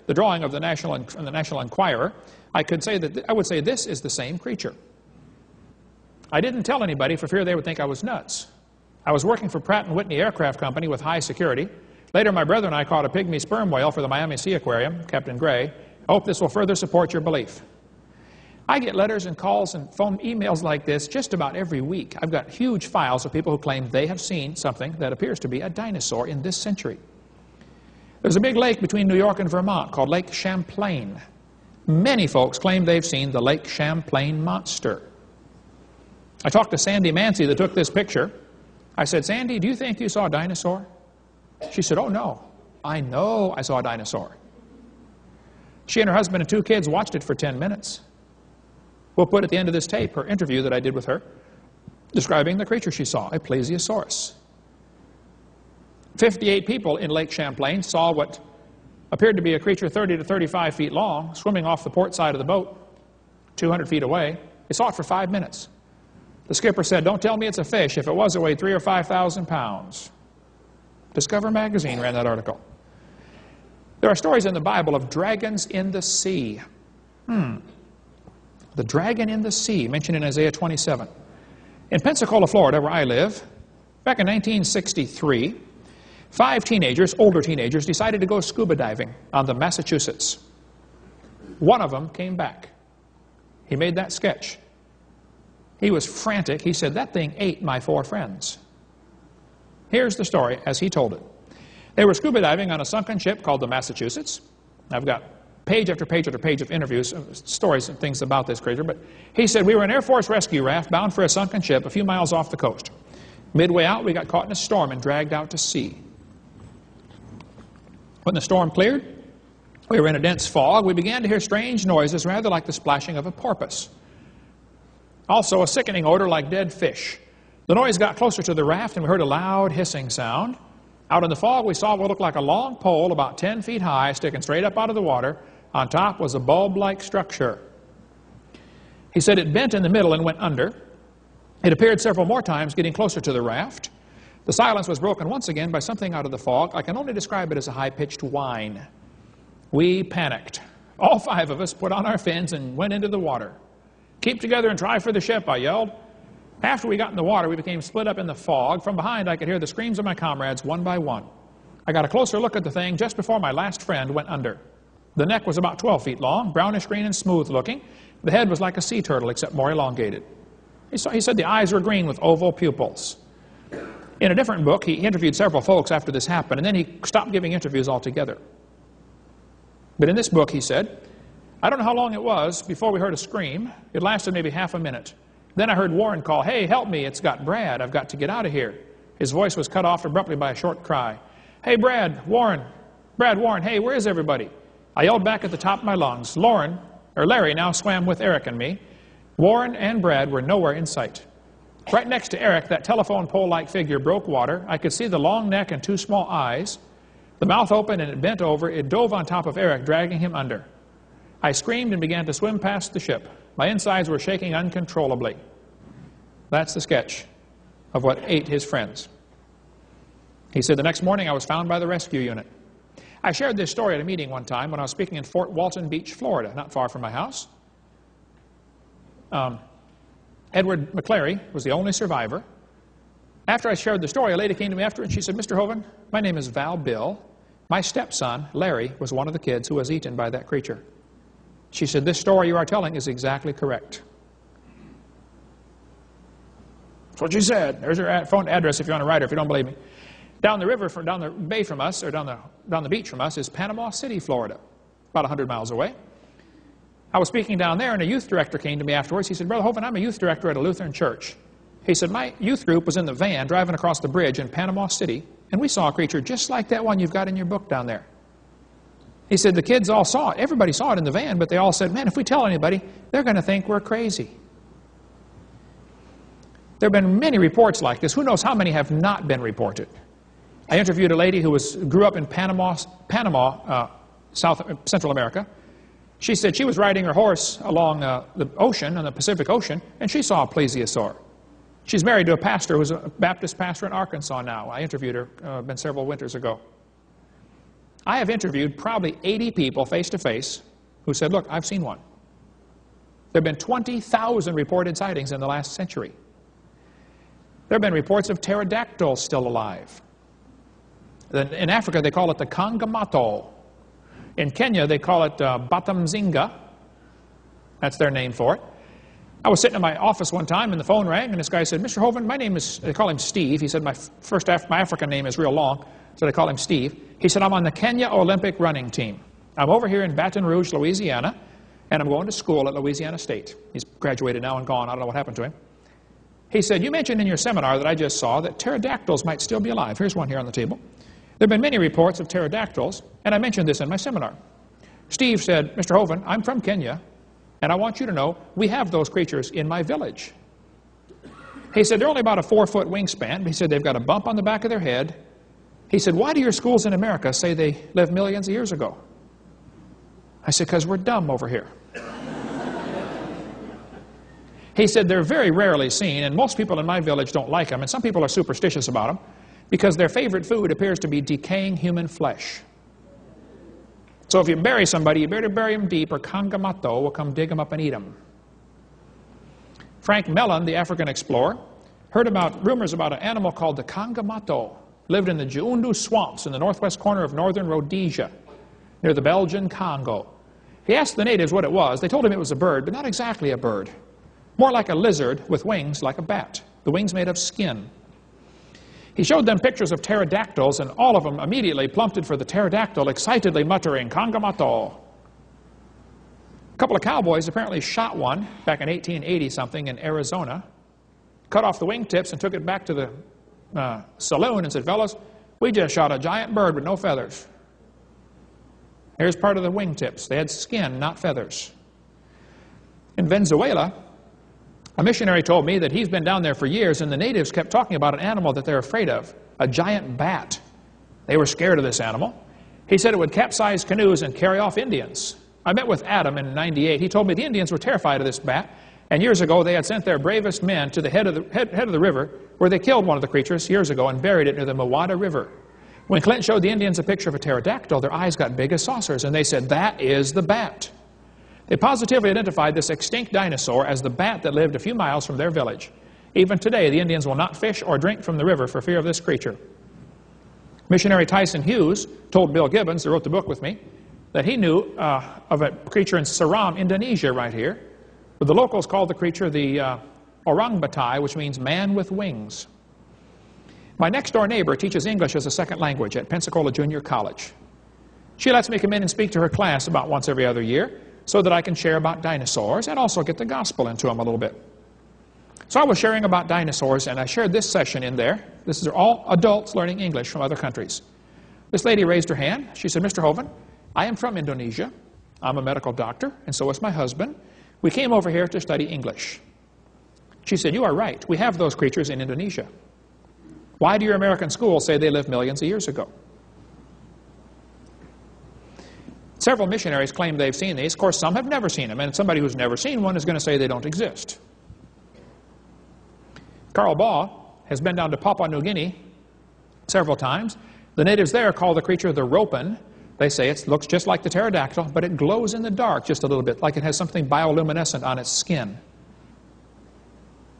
the drawing of the National Enquirer, I would say this is the same creature. I didn't tell anybody for fear they would think I was nuts. I was working for Pratt & Whitney Aircraft Company with high security. Later, my brother and I caught a pygmy sperm whale for the Miami Sea Aquarium, Captain Gray. I hope this will further support your belief. I get letters and calls and phone emails like this just about every week. I've got huge files of people who claim they have seen something that appears to be a dinosaur in this century. There's a big lake between New York and Vermont called Lake Champlain. Many folks claim they've seen the Lake Champlain monster. I talked to Sandy Mancy that took this picture. I said, Sandy, do you think you saw a dinosaur? She said, oh no, I know I saw a dinosaur. She and her husband and 2 kids watched it for 10 minutes. We'll put at the end of this tape her interview that I did with her, describing the creature she saw, a plesiosaurus. 58 people in Lake Champlain saw what appeared to be a creature 30 to 35 feet long, swimming off the port side of the boat, 200 feet away. They saw it for 5 minutes. The skipper said, don't tell me it's a fish. If it was, it weighed 3,000 or 5,000 pounds. Discover magazine ran that article. There are stories in the Bible of dragons in the sea. The dragon in the sea, mentioned in Isaiah 27. In Pensacola, Florida, where I live, back in 1963, 5 teenagers, older teenagers, decided to go scuba diving on the Massachusetts. One of them came back. He made that sketch. He was frantic. He said, that thing ate my 4 friends. Here's the story as he told it. They were scuba diving on a sunken ship called the Massachusetts. I've got page after page after page of interviews, stories and things about this creature, but he said, we were an Air Force rescue raft bound for a sunken ship a few miles off the coast. Midway out, we got caught in a storm and dragged out to sea. When the storm cleared, we were in a dense fog. We began to hear strange noises, rather like the splashing of a porpoise. Also, a sickening odor like dead fish. The noise got closer to the raft, and we heard a loud hissing sound. Out in the fog, we saw what looked like a long pole about 10 feet high, sticking straight up out of the water. On top was a bulb-like structure. He said it bent in the middle and went under. It appeared several more times, getting closer to the raft. The silence was broken once again by something out of the fog. I can only describe it as a high-pitched whine. We panicked. All 5 of us put on our fins and went into the water. Keep together and try for the ship, I yelled. After we got in the water, we became split up in the fog. From behind, I could hear the screams of my comrades one by one. I got a closer look at the thing just before my last friend went under. The neck was about 12 feet long, brownish green and smooth looking. The head was like a sea turtle, except more elongated. He said the eyes were green with oval pupils. In a different book, he interviewed several folks after this happened, and then he stopped giving interviews altogether. But in this book, he said, I don't know how long it was before we heard a scream. It lasted maybe half a minute. Then I heard Warren call, hey, help me, it's got Brad. I've got to get out of here. His voice was cut off abruptly by a short cry. Hey, Brad, Warren, hey, where is everybody? I yelled back at the top of my lungs. Larry now swam with Eric and me. Warren and Brad were nowhere in sight. Right next to Eric, that telephone pole-like figure broke water. I could see the long neck and 2 small eyes. The mouth opened and it bent over. It dove on top of Eric, dragging him under. I screamed and began to swim past the ship. My insides were shaking uncontrollably. That's the sketch of what ate his friends. He said, the next morning I was found by the rescue unit. I shared this story at a meeting one time when I was speaking in Fort Walton Beach, Florida, not far from my house. Edward McClary was the only survivor. After I shared the story, a lady came to me after and she said, Mr. Hovind, my name is Val Bill. My stepson, Larry, was one of the kids who was eaten by that creature. She said, this story you are telling is exactly correct. That's what she said. There's her phone address if you want to write her, if you don't believe me. Down the river, down the bay from us, or down the beach from us, is Panama City, Florida, about 100 miles away. I was speaking down there, and a youth director came to me afterwards. He said, Brother Hovind, I'm a youth director at a Lutheran church. He said, my youth group was in the van driving across the bridge in Panama City, and we saw a creature just like that one you've got in your book down there. He said, the kids all saw it. Everybody saw it in the van, but they all said, man, if we tell anybody, they're going to think we're crazy. There have been many reports like this. Who knows how many have not been reported? I interviewed a lady who grew up in Panama, Central America. She said she was riding her horse along the ocean, on the Pacific Ocean, and she saw a plesiosaur. She's married to a pastor who's a Baptist pastor in Arkansas now. I interviewed her, been several winters ago. I have interviewed probably 80 people face-to-face who said, look, I've seen one. There have been 20,000 reported sightings in the last century. There have been reports of pterodactyls still alive. In Africa, they call it the Kangamato. In Kenya, they call it Batamzinga. That's their name for it. I was sitting in my office one time, and the phone rang, and this guy said, Mr. Hovind, my name is, they call him Steve. He said, my African name is real long, so they call him Steve. He said, I'm on the Kenya Olympic running team. I'm over here in Baton Rouge, Louisiana, and I'm going to school at Louisiana State. He's graduated now and gone. I don't know what happened to him. He said, you mentioned in your seminar that I just saw that pterodactyls might still be alive. Here's one here on the table. There have been many reports of pterodactyls, and I mentioned this in my seminar. Steve said, Mr. Hovind, I'm from Kenya, and I want you to know we have those creatures in my village. He said, they're only about a 4-foot wingspan. He said, they've got a bump on the back of their head. He said, why do your schools in America say they lived millions of years ago? I said, because we're dumb over here. He said, they're very rarely seen, and most people in my village don't like them, and some people are superstitious about them, because their favorite food appears to be decaying human flesh. So if you bury somebody, you better bury them deep, or Kangamato will come dig them up and eat them. Frank Mellon, the African explorer, heard about rumors about an animal called the Kangamato, lived in the Jiundu swamps in the northwest corner of northern Rhodesia, near the Belgian Congo. He asked the natives what it was. They told him it was a bird, but not exactly a bird. More like a lizard with wings like a bat. The wings made of skin. He showed them pictures of pterodactyls, and all of them immediately plummeted for the pterodactyl, excitedly muttering, Kangamato. A couple of cowboys apparently shot one back in 1880-something in Arizona, cut off the wingtips and took it back to the saloon and said, fellas, we just shot a giant bird with no feathers. Here's part of the wingtips. They had skin, not feathers. In Venezuela, a missionary told me that he's been down there for years, and the natives kept talking about an animal that they're afraid of, a giant bat. They were scared of this animal. He said it would capsize canoes and carry off Indians. I met with Adam in '98. He told me the Indians were terrified of this bat, and years ago they had sent their bravest men to the head of the river, where they killed one of the creatures years ago and buried it near the Mawada River. When Clinton showed the Indians a picture of a pterodactyl, their eyes got big as saucers, and they said, that is the bat. They positively identified this extinct dinosaur as the bat that lived a few miles from their village. Even today, the Indians will not fish or drink from the river for fear of this creature. Missionary Tyson Hughes told Bill Gibbons, who wrote the book with me, that he knew of a creature in Seram, Indonesia, right here. But the locals called the creature the orang batai, which means man with wings. My next-door neighbor teaches English as a second language at Pensacola Junior College. She lets me come in and speak to her class about once every other year, so that I can share about dinosaurs and also get the gospel into them a little bit. So I was sharing about dinosaurs, and I shared this session in there. This is all adults learning English from other countries. This lady raised her hand. She said, Mr. Hovind, I am from Indonesia. I'm a medical doctor, and so is my husband. We came over here to study English. She said, you are right. We have those creatures in Indonesia. Why do your American schools say they lived millions of years ago? Several missionaries claim they've seen these. Of course, some have never seen them, and somebody who's never seen one is going to say they don't exist. Carl Baugh has been down to Papua New Guinea several times. The natives there call the creature the ropin. They say it looks just like the pterodactyl, but it glows in the dark just a little bit, like it has something bioluminescent on its skin.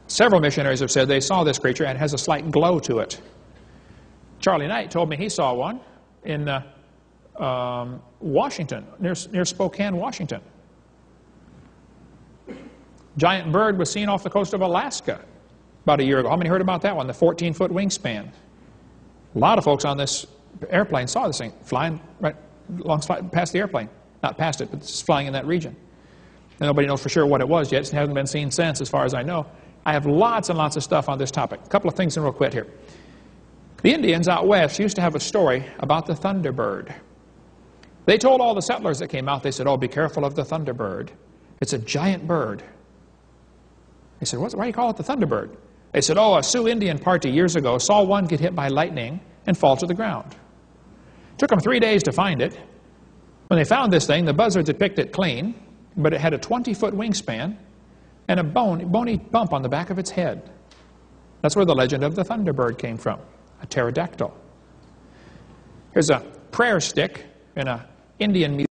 Several missionaries have said they saw this creature and it has a slight glow to it. Charlie Knight told me he saw one in Washington, near Spokane, Washington. Giant bird was seen off the coast of Alaska about a year ago. How many heard about that one? The 14-foot wingspan. A lot of folks on this airplane saw this thing flying right along past the airplane. Not past it, but it's flying in that region. And nobody knows for sure what it was yet. It hasn't been seen since, as far as I know. I have lots and lots of stuff on this topic. A couple of things in real quick here. The Indians out west used to have a story about the thunderbird. They told all the settlers that came out, they said, oh, be careful of the thunderbird. It's a giant bird. They said, why do you call it the thunderbird? They said, oh, a Sioux Indian party years ago saw one get hit by lightning and fall to the ground. It took them 3 days to find it. When they found this thing, the buzzards had picked it clean, but it had a 20-foot wingspan and a bony bump on the back of its head. That's where the legend of the thunderbird came from, a pterodactyl. Here's a prayer stick in an Indian